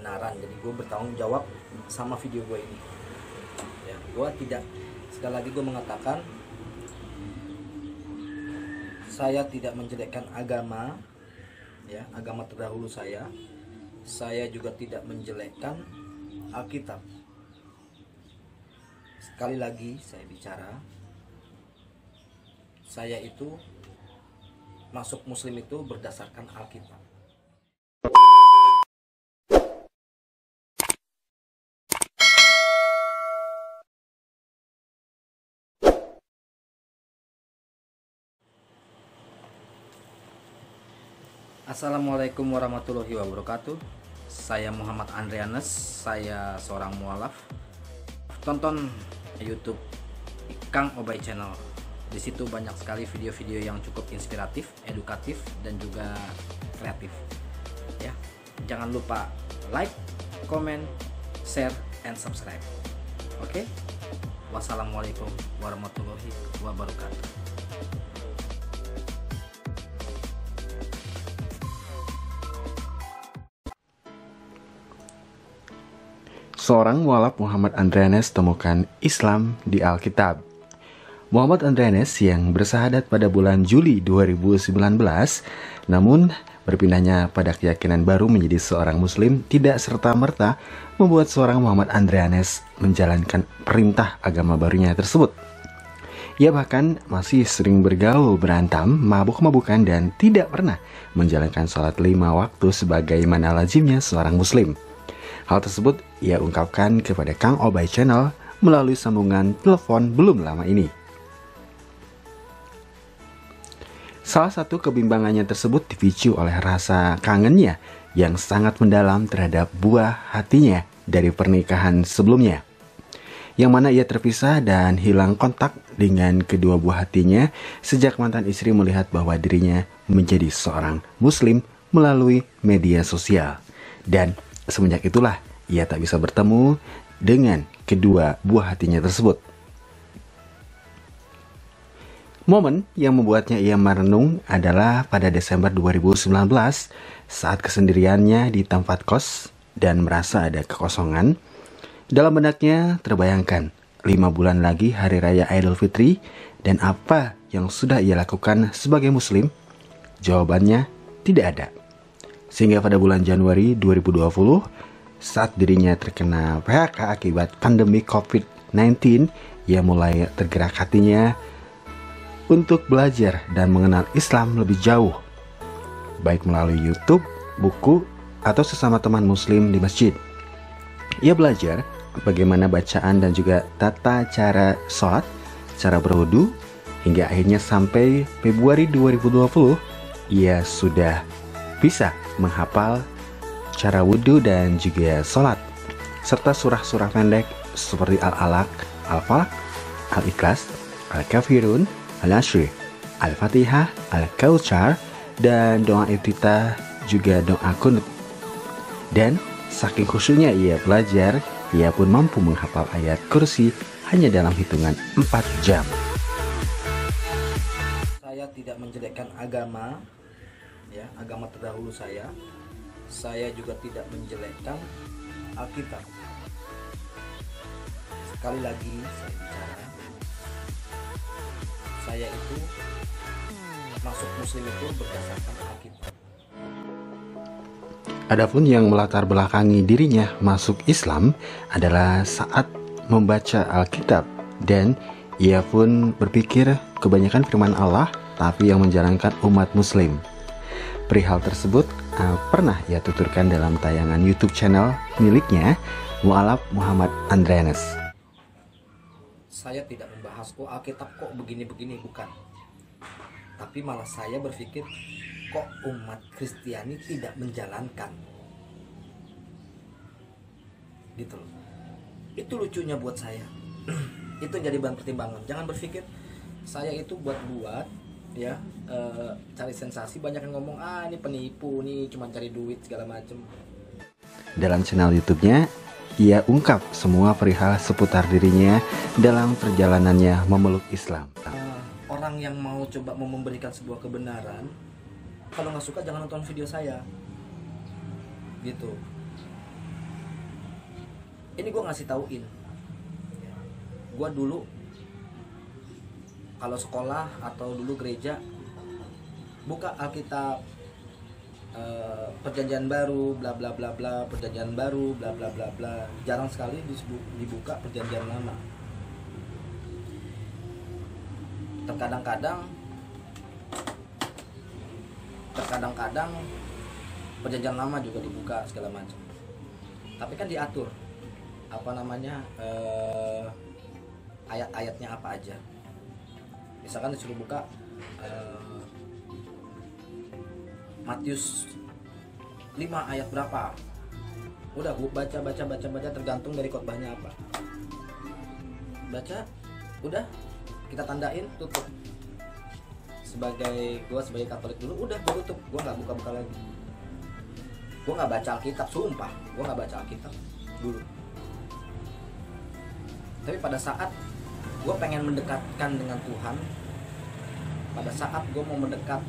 kebenaran. Jadi gue bertanggung jawab sama video gue ini ya. Gue tidak, sekali lagi gue mengatakan, saya tidak menjelekkan agama ya, agama terdahulu saya. Saya juga tidak menjelekkan Alkitab. Sekali lagi saya bicara, saya itu masuk Muslim itu berdasarkan Alkitab. Assalamualaikum warahmatullahi wabarakatuh. Saya Muhammad Andreanes, saya seorang mualaf. Tonton YouTube Kang Obay Channel. Di situ banyak sekali video-video yang cukup inspiratif, edukatif, dan juga kreatif. Ya, jangan lupa like, comment, share, and subscribe. Oke? Wassalamualaikum warahmatullahi wabarakatuh. Seorang mualaf Muhammad Andreanes temukan Islam di Alkitab. Muhammad Andreanes yang bersahadat pada bulan Juli 2019, namun berpindahnya pada keyakinan baru menjadi seorang Muslim tidak serta-merta membuat seorang Muhammad Andreanes menjalankan perintah agama barunya tersebut. Ia bahkan masih sering bergaul, berantam, mabuk-mabukan, dan tidak pernah menjalankan sholat 5 waktu sebagaimana lazimnya seorang Muslim. Hal tersebut ia ungkapkan kepada Kang Obay Channel melalui sambungan telepon belum lama ini. Salah satu kebimbangannya tersebut dipicu oleh rasa kangennya yang sangat mendalam terhadap buah hatinya dari pernikahan sebelumnya, yang mana ia terpisah dan hilang kontak dengan kedua buah hatinya sejak mantan istri melihat bahwa dirinya menjadi seorang Muslim melalui media sosial. Dan semenjak itulah ia tak bisa bertemu dengan kedua buah hatinya tersebut. Momen yang membuatnya ia merenung adalah pada Desember 2019 saat kesendiriannya di tempat kos dan merasa ada kekosongan. Dalam benaknya terbayangkan 5 bulan lagi Hari Raya Idul Fitri dan apa yang sudah ia lakukan sebagai Muslim. Jawabannya tidak ada. Sehingga pada bulan Januari 2020, saat dirinya terkena PHK akibat pandemi COVID-19, ia mulai tergerak hatinya untuk belajar dan mengenal Islam lebih jauh, baik melalui YouTube, buku, atau sesama teman Muslim di masjid. Ia belajar bagaimana bacaan dan juga tata cara sholat, cara berwudu, hingga akhirnya sampai Februari 2020, ia sudah bisa menghafal cara wudhu dan juga sholat, serta surah-surah pendek seperti Al-Alaq, Al-Falaq, Al-Ikhlas, Al-Kafirun, Al-Ashr, Al-Fatihah, Al-Kautsar, dan doa iftitah, juga doa kunut. Dan saking khusyuknya ia belajar, ia pun mampu menghafal ayat kursi hanya dalam hitungan 4 jam. Saya tidak menjelekkan agama ya, agama terdahulu saya. Saya juga tidak menjelekkan Alkitab. Sekali lagi saya bicara, saya itu masuk Muslim itu berdasarkan Alkitab. Adapun yang melatar belakangi dirinya masuk Islam adalah saat membaca Alkitab, dan ia pun berpikir kebanyakan firman Allah tapi yang menjalankan umat Muslim. Perihal tersebut pernah ia tuturkan dalam tayangan YouTube channel miliknya, Mualaf Muhammad Andreanes. Saya tidak membahas kok Alkitab kok begini-begini, bukan. Tapi malah saya berpikir kok umat Kristiani tidak menjalankan. Gitu loh. Itu lucunya buat saya. Itu jadi bahan pertimbangan. Jangan berpikir saya itu buat-buat ya, cari sensasi. Banyak yang ngomong ini penipu nih, cuma cari duit segala macem. Dalam channel YouTube-nya, ia ungkap semua perihal seputar dirinya dalam perjalanannya memeluk Islam. Orang yang mau coba memberikan sebuah kebenaran, kalau nggak suka jangan nonton video saya, gitu. Ini gue ngasih tauin, gue dulu kalau sekolah atau dulu gereja buka Alkitab, perjanjian baru bla bla bla bla, perjanjian baru bla bla bla bla, jarang sekali dibuka perjanjian lama. Terkadang-kadang perjanjian lama juga dibuka segala macam, tapi kan diatur apa namanya, ayat-ayatnya apa aja. Misalkan disuruh buka Matius 5 ayat berapa, udah gue baca tergantung dari khotbahnya apa, baca udah kita tandain tutup. Gue sebagai Katolik dulu udah gue tutup, gue nggak buka lagi. Gue nggak baca Alkitab, sumpah gue nggak baca Alkitab dulu. Tapi pada saat gue pengen mendekatkan dengan Tuhan, pada saat gue mau mendekat,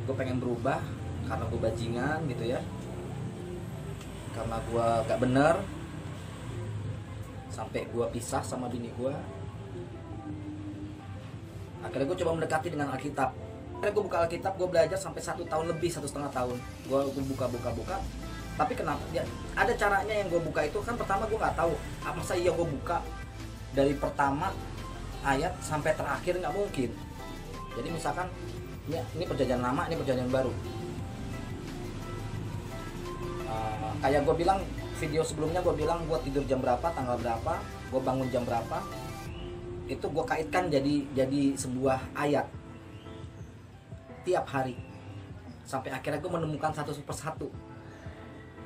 gue pengen berubah karena gue bajingan gitu ya, karena gue gak bener, sampai gue pisah sama bini gue. Akhirnya gue coba mendekati dengan Alkitab. Akhirnya gue buka Alkitab, gue belajar sampai 1 tahun lebih, 1,5 tahun. Gue buka. Tapi kenapa? Ya, ada caranya yang gue buka itu kan. Pertama gue nggak tahu, masa iya gue buka dari pertama ayat sampai terakhir, nggak mungkin. Jadi misalkan ini perjanjian lama, ini perjanjian baru. Kayak gue bilang video sebelumnya, gue bilang gue tidur jam berapa, tanggal berapa, gue bangun jam berapa, itu gue kaitkan jadi sebuah ayat tiap hari sampai akhirnya gue menemukan satu persatu.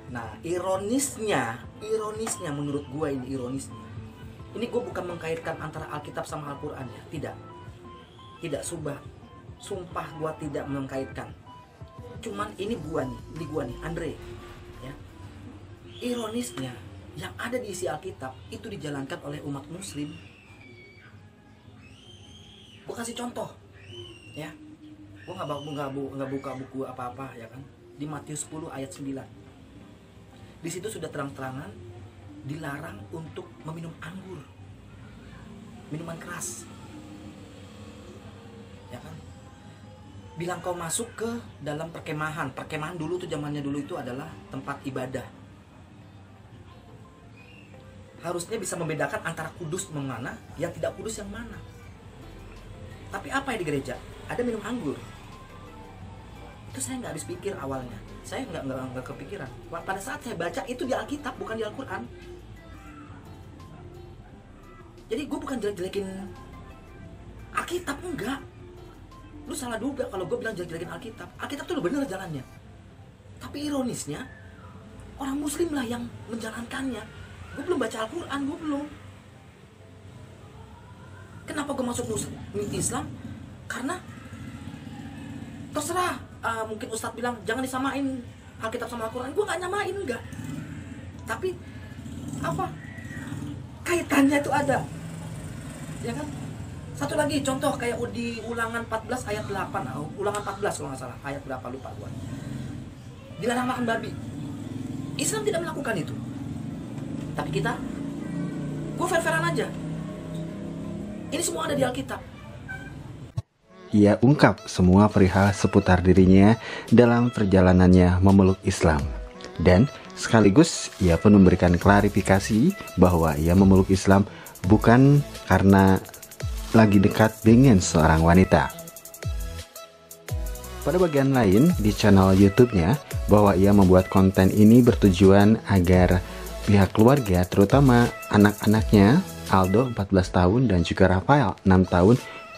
Nah, ironisnya menurut gue ini gue bukan mengkaitkan antara Alkitab sama Al-Quran ya, tidak sumpah gue tidak mengkaitkan. Cuman ini gue nih Andre ya. Ironisnya yang ada di isi Alkitab itu dijalankan oleh umat Muslim. Gue kasih contoh ya, gue nggak buka buku apa-apa ya kan. Di Matius 10 ayat 9, di situ sudah terang-terangan dilarang untuk meminum anggur, minuman keras ya kan. Bilang kau masuk ke dalam perkemahan dulu tuh, zamannya dulu itu adalah tempat ibadah. Harusnya bisa membedakan antara kudus yang mana, yang tidak kudus yang mana. Tapi apa ya, di gereja ada minum anggur. Itu saya nggak habis pikir awalnya, saya nggak kepikiran. Pada saat saya baca itu di Alkitab, bukan di Al-Quran. Jadi gue bukan jelek-jelekin Alkitab, enggak. Lu salah duga kalau gue bilang jelek-jelekin Alkitab. Alkitab tuh udah bener jalannya. Tapi ironisnya orang Muslim lah yang menjalankannya. Gue belum baca Al-Quran, gue belum. Kenapa gue masuk Islam? Karena terserah, mungkin Ustadz bilang jangan disamain Alkitab sama Al-Quran. Gue gak nyamain, enggak. Tapi apa kaitannya itu ada, ya kan? Satu lagi contoh kayak di Ulangan 14 ayat 8, Ulangan 14 kalau nggak salah, ayat berapa lupa gue. Dilarang makan babi. Islam tidak melakukan itu. Tapi kita, gue fair-fairan aja. Ini semua ada di Alkitab. Ia ungkap semua perihal seputar dirinya dalam perjalanannya memeluk Islam. Dan sekaligus ia pun memberikan klarifikasi bahwa ia memeluk Islam bukan karena lagi dekat dengan seorang wanita. Pada bagian lain di channel YouTube-nya, bahwa ia membuat konten ini bertujuan agar pihak keluarga, terutama anak-anaknya Aldo 14 tahun dan juga Rafael 6 tahun,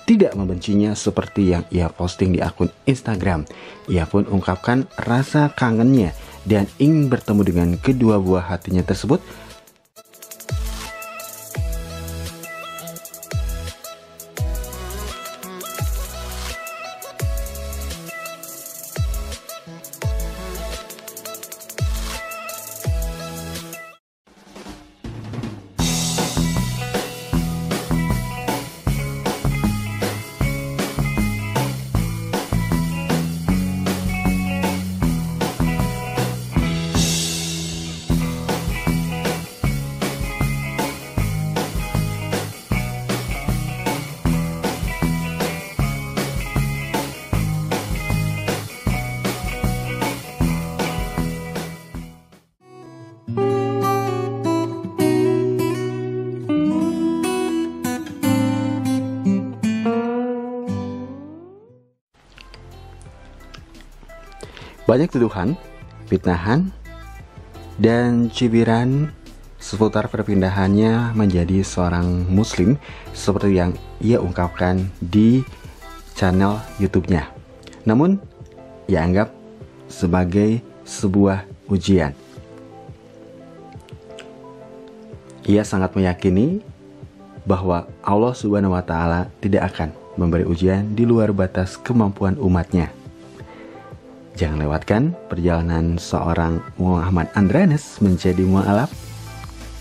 tidak membencinya seperti yang ia posting di akun Instagram. Ia pun ungkapkan rasa kangennya dan ingin bertemu dengan kedua buah hatinya tersebut. Banyak tuduhan, fitnahan, dan cibiran seputar perpindahannya menjadi seorang muslim seperti yang ia ungkapkan di channel YouTube-nya. Namun, ia anggap sebagai sebuah ujian. Ia sangat meyakini bahwa Allah Subhanahu wa Ta'ala tidak akan memberi ujian di luar batas kemampuan umatnya. Jangan lewatkan perjalanan seorang Muhammad Andranes menjadi mu'alaf.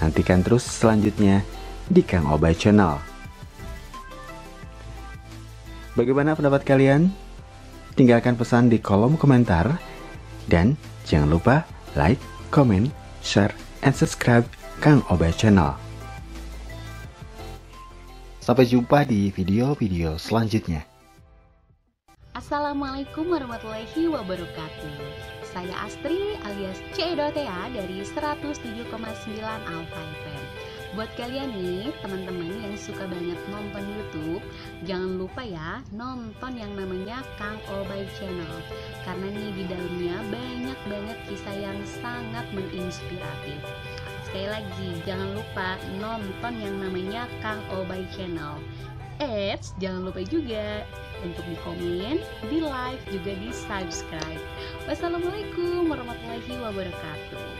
Nantikan terus selanjutnya di Kang Obay Channel. Bagaimana pendapat kalian? Tinggalkan pesan di kolom komentar. Dan jangan lupa like, comment, share, and subscribe Kang Obay Channel. Sampai jumpa di video-video selanjutnya. Assalamualaikum warahmatullahi wabarakatuh. Saya Astri alias C.TA dari 107,9 Alpha FM. Buat kalian nih teman-teman yang suka banget nonton YouTube, jangan lupa ya nonton yang namanya Kang Obay Channel. Karena nih di dalamnya banyak banget kisah yang sangat menginspiratif. Sekali lagi, jangan lupa nonton yang namanya Kang Obay Channel. Jangan lupa juga untuk di komen, di like, juga di subscribe. Wassalamualaikum warahmatullahi wabarakatuh.